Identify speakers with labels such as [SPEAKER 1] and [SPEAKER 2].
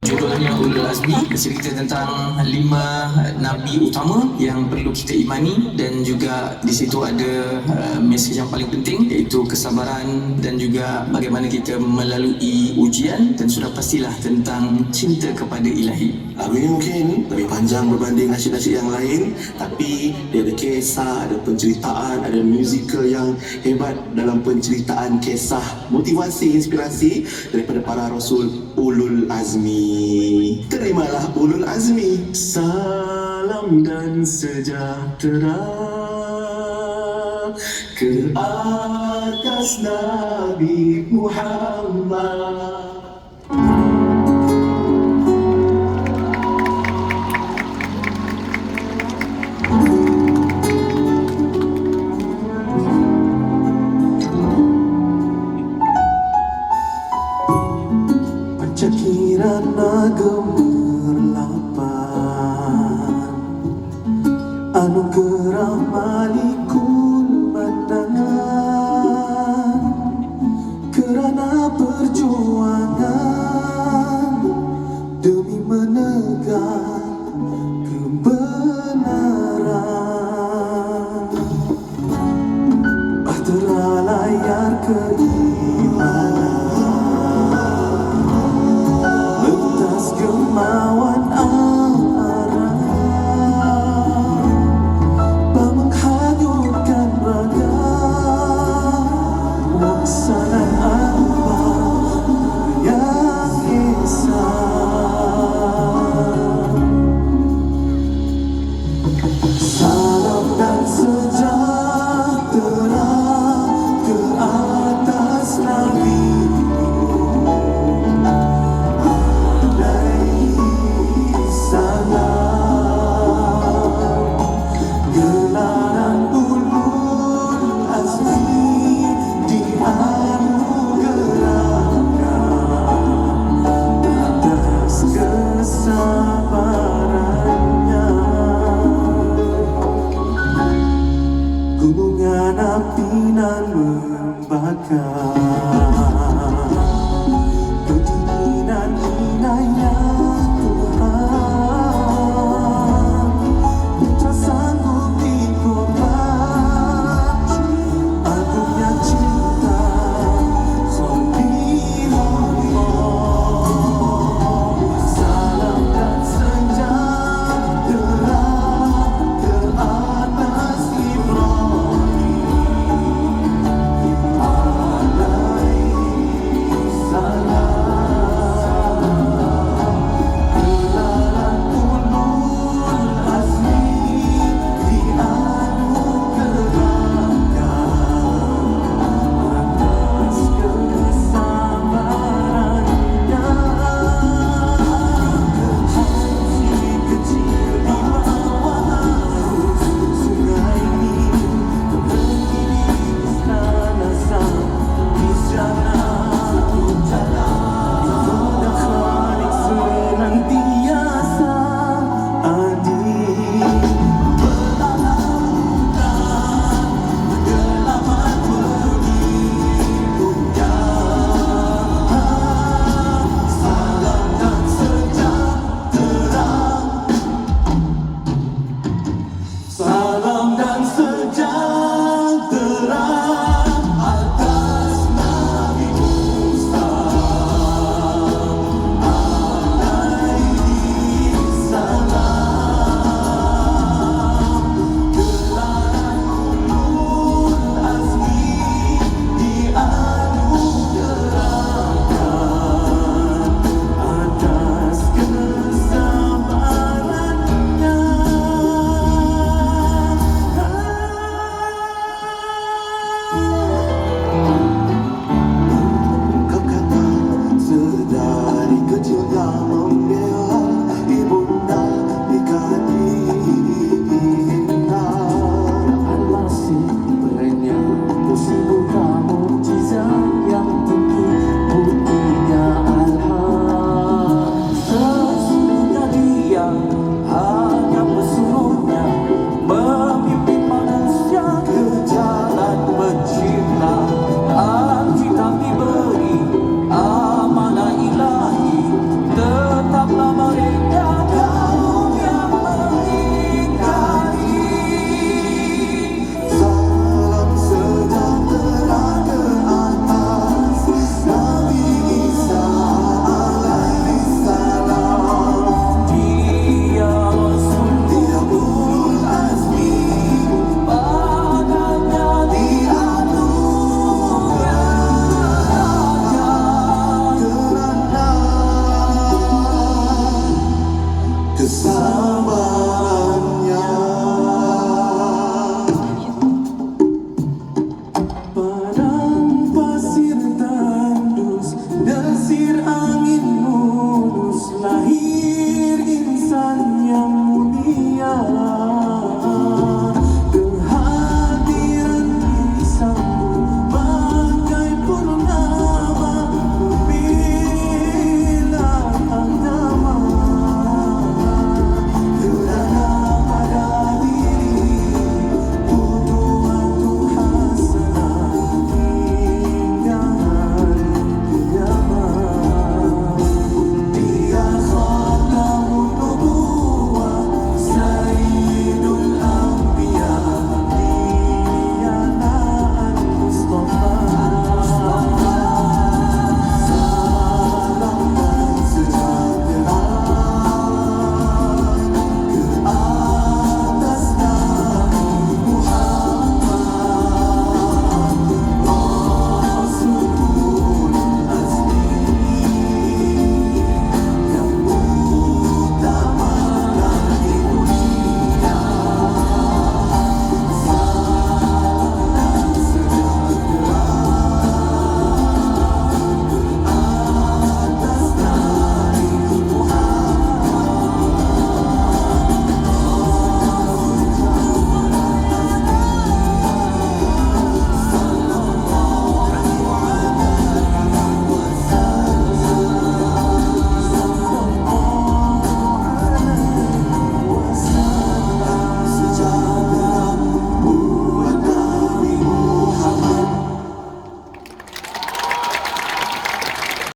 [SPEAKER 1] Judulnya Ulul Azmi, bercerita tentang 5 Nabi utama yang perlu kita imani, dan juga di situ ada mesej yang paling penting, iaitu kesabaran dan juga bagaimana kita melalui ujian, dan sudah pastilah tentang cinta kepada Ilahi.
[SPEAKER 2] Lagu ini mungkin lebih panjang berbanding nasyid-nasyid yang lain, tapi dia ada kisah, ada penceritaan, ada musical yang hebat dalam penceritaan kisah, motivasi, inspirasi daripada para Rasul Ulul Azmi. Terimalah Ulul Azmi. Salam dan sejahtera ke atas Nabi Muhammad. Kirana gemerlapan anugerah Malikul Manan, kerana perjuangan demi menegak kebenaran. Bahtera layar keimanan, kemauan arah menghanyutkan raga waksanan apa yang kisah. Salam dan sejahtera ke atas Nabi gunungan api nan membakar.